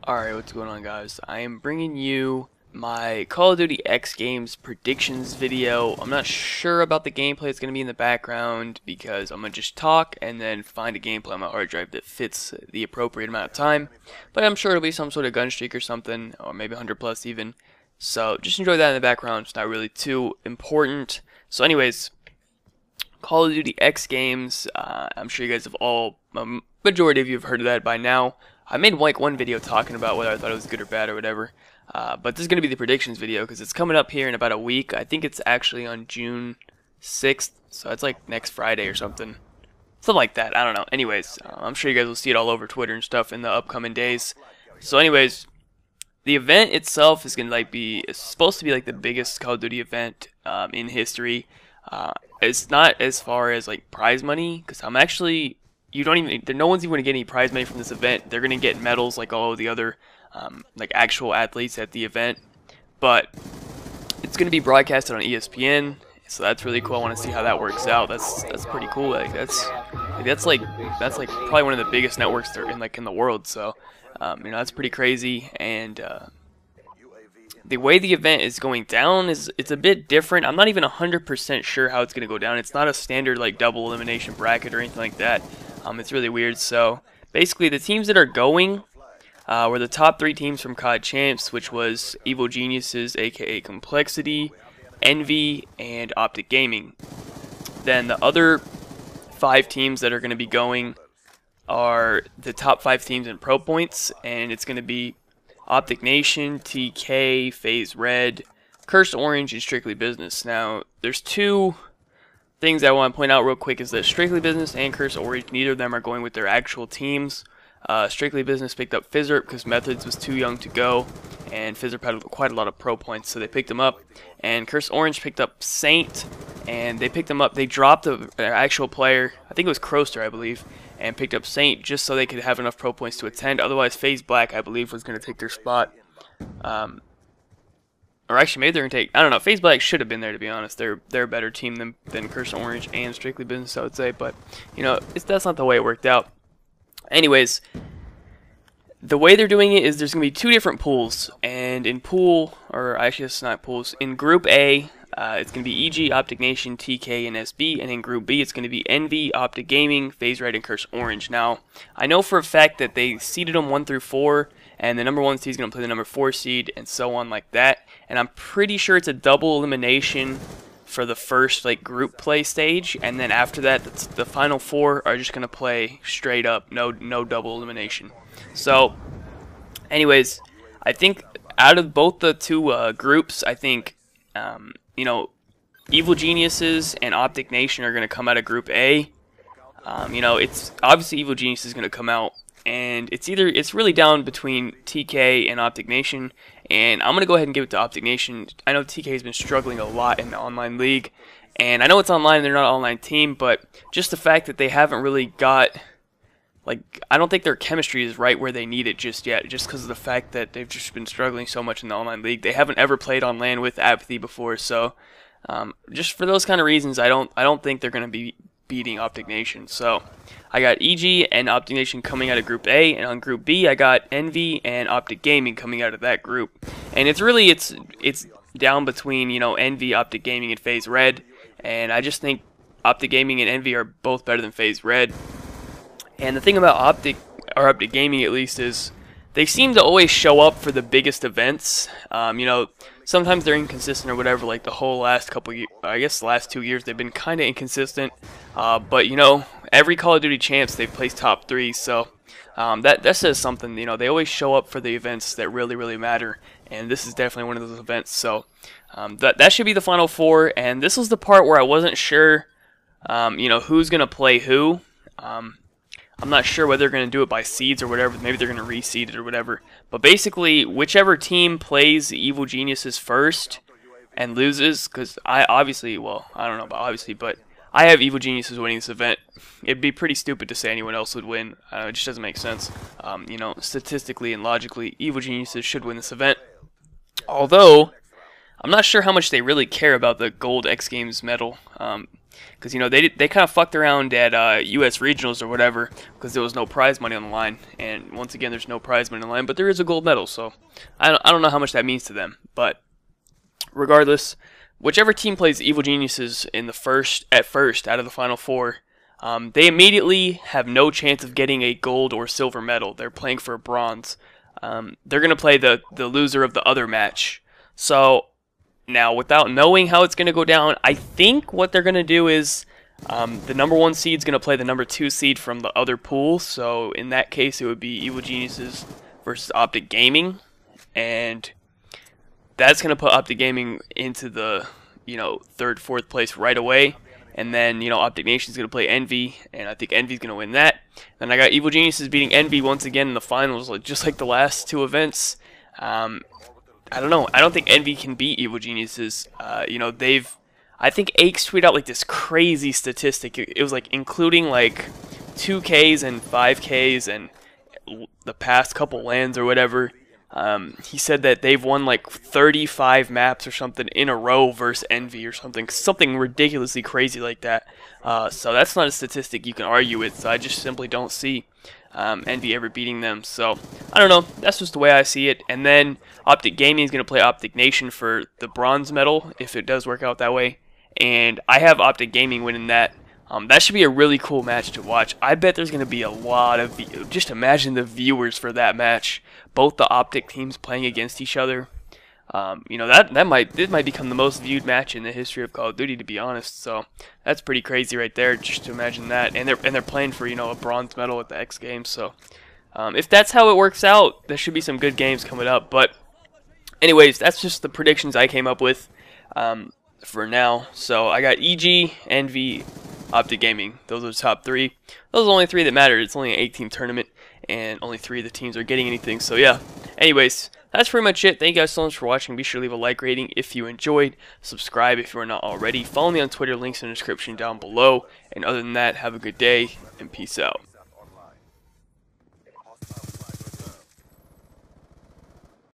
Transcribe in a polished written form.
Alright, what's going on, guys? I am bringing you my Call of Duty X Games predictions video. I'm not sure about the gameplay that's going to be in the background because I'm going to just talk and then find a gameplay on my hard drive that fits the appropriate amount of time. But I'm sure it'll be some sort of gun streak or something, or maybe 100 plus even. So just enjoy that in the background. It's not really too important. So anyways, Call of Duty X Games, I'm sure you guys have all, majority of you have heard of that by now. I made like one video talking about whether I thought it was good or bad or whatever, but this is going to be the predictions video because it's coming up here in about a week. I think it's actually on June 6th, so it's like next Friday or something. Something like that, I don't know. Anyways, I'm sure you guys will see it all over Twitter and stuff in the upcoming days. So anyways, the event itself is going to it's supposed to be like the biggest Call of Duty event in history. It's not as far as like prize money, because no one's even going to get any prize money from this event. They're going to get medals like all of the other like actual athletes at the event, but it's going to be broadcasted on ESPN, so that's really cool. I want to see how that works out. That's pretty cool. Like that's probably one of the biggest networks in the world. So that's pretty crazy. And the way the event is going down it's a bit different. I'm not even 100% sure how it's going to go down. It's not a standard like double elimination bracket or anything like that. It's really weird. So basically the teams that are going were the top 3 teams from COD Champs, which was Evil Geniuses, aka Complexity, Envy, and Optic Gaming. Then the other 5 teams that are going to be going are the top 5 teams in Pro Points, and it's going to be Optic Nation, TK, FaZe Red, Cursed Orange, and Strictly Business. Now, there's 2 things I want to point out real quick is that Strictly Business and Cursed Orange, neither of them are going with their actual teams. Strictly Business picked up Fizzerp because Methods was too young to go, and Fizzerp had quite a lot of pro points, so they picked him up. And Cursed Orange picked up Saint, and they picked him up. They dropped their actual player, I think it was Croster, I believe, and picked up Saint just so they could have enough pro points to attend. Otherwise, FaZe Black, I believe, was going to take their spot. Or actually, maybe they're going to take... I don't know. FaZe Black should have been there, to be honest. They're a better team than Cursed Orange and Strictly Business, I would say. But, that's not the way it worked out. Anyways, the way they're doing it is there's going to be 2 different pools. And in it's not pools. In Group A, it's going to be EG, Optic Nation, TK, and SB. And in Group B, it's going to be Envy, Optic Gaming, FaZe Red, and Cursed Orange. Now, I know for a fact that they seeded them 1 through 4. And the number 1 seed is going to play the number 4 seed, and so on like that. And I'm pretty sure it's a double elimination for the first group play stage, and then after that, the final 4 are just going to play straight up, no double elimination. So, anyways, I think out of both the 2 groups, I think Evil Geniuses and Optic Nation are going to come out of Group A. It's obviously Evil Geniuses is going to come out. And it's really down between TK and Optic Nation, and I'm going to go ahead and give it to Optic Nation. I know TK has been struggling a lot in the online league, and I know it's online and they're not an online team, but just the fact that they haven't really got, I don't think their chemistry is right where they need it just yet, just because of the fact that they've just been struggling so much in the online league. They haven't ever played on LAN with Apathy before, so just for those kind of reasons, I don't think they're going to be beating Optic Nation. So I got EG and Optic Nation coming out of Group A, and on Group B I got Envy and Optic Gaming coming out of that group. And it's down between Envy, Optic Gaming, and FaZe Red, and I just think Optic Gaming and Envy are both better than FaZe Red. And the thing about Optic Gaming at least is they seem to always show up for the biggest events. Sometimes they're inconsistent or whatever, like the whole last couple years, I guess the last 2 years they've been kind of inconsistent. But every Call of Duty Champs they've placed top 3, so that says something. They always show up for the events that really matter, and this is definitely one of those events. So that should be the final 4, and this was the part where I wasn't sure, who's gonna play who. I'm not sure whether they're going to do it by seeds or whatever. Maybe they're going to reseed it or whatever. But basically, whichever team plays the Evil Geniuses first and loses, because I don't know about obviously, but I have Evil Geniuses winning this event. It'd be pretty stupid to say anyone else would win. It just doesn't make sense. Statistically and logically, Evil Geniuses should win this event. Although, I'm not sure how much they really care about the gold X Games medal. because they kind of fucked around at U.S. regionals or whatever because there was no prize money on the line, and once again there's no prize money on the line, but there is a gold medal, so I don't know how much that means to them, but regardless, whichever team plays Evil Geniuses in the first out of the final four, they immediately have no chance of getting a gold or silver medal. They're playing for a bronze. They're going to play the loser of the other match. So now, without knowing how it's going to go down, I think what they're going to do is the number 1 seed is going to play the number 2 seed from the other pool. So in that case, it would be Evil Geniuses versus Optic Gaming, and that's going to put Optic Gaming into the 3rd, 4th place right away. And then, Optic Nation's going to play Envy, and I think Envy's going to win that. Then I got Evil Geniuses beating Envy once again in the finals, just like the last 2 events. I don't know. I don't think Envy can beat Evil Geniuses. I think Aches tweeted out like this crazy statistic. It was like including like 2Ks and 5Ks and the past couple lands or whatever. He said that they've won like 35 maps or something in a row versus Envy or something ridiculously crazy like that. So that's not a statistic you can argue with. So I just simply don't see Envy ever beating them. So I don't know. That's just the way I see it. And then Optic Gaming is going to play Optic Nation for the bronze medal if it does work out that way. And I have Optic Gaming winning that. That should be a really cool match to watch. I bet there's going to be a lot of just imagine the viewers for that match. Both the Optic teams playing against each other. This might become the most viewed match in the history of Call of Duty, to be honest. So that's pretty crazy right there, just to imagine that. And they're playing for a bronze medal at the X Games. So if that's how it works out, there should be some good games coming up. But anyways, that's just the predictions I came up with for now. So I got EG, Envy, Optic Gaming. Those are the top 3. Those are the only 3 that matter. It's only an 8-team tournament, and only 3 of the teams are getting anything. So yeah. Anyways, that's pretty much it. Thank you guys so much for watching. Be sure to leave a like rating if you enjoyed. Subscribe if you are not already. Follow me on Twitter. Links in the description down below. And other than that, have a good day and peace out.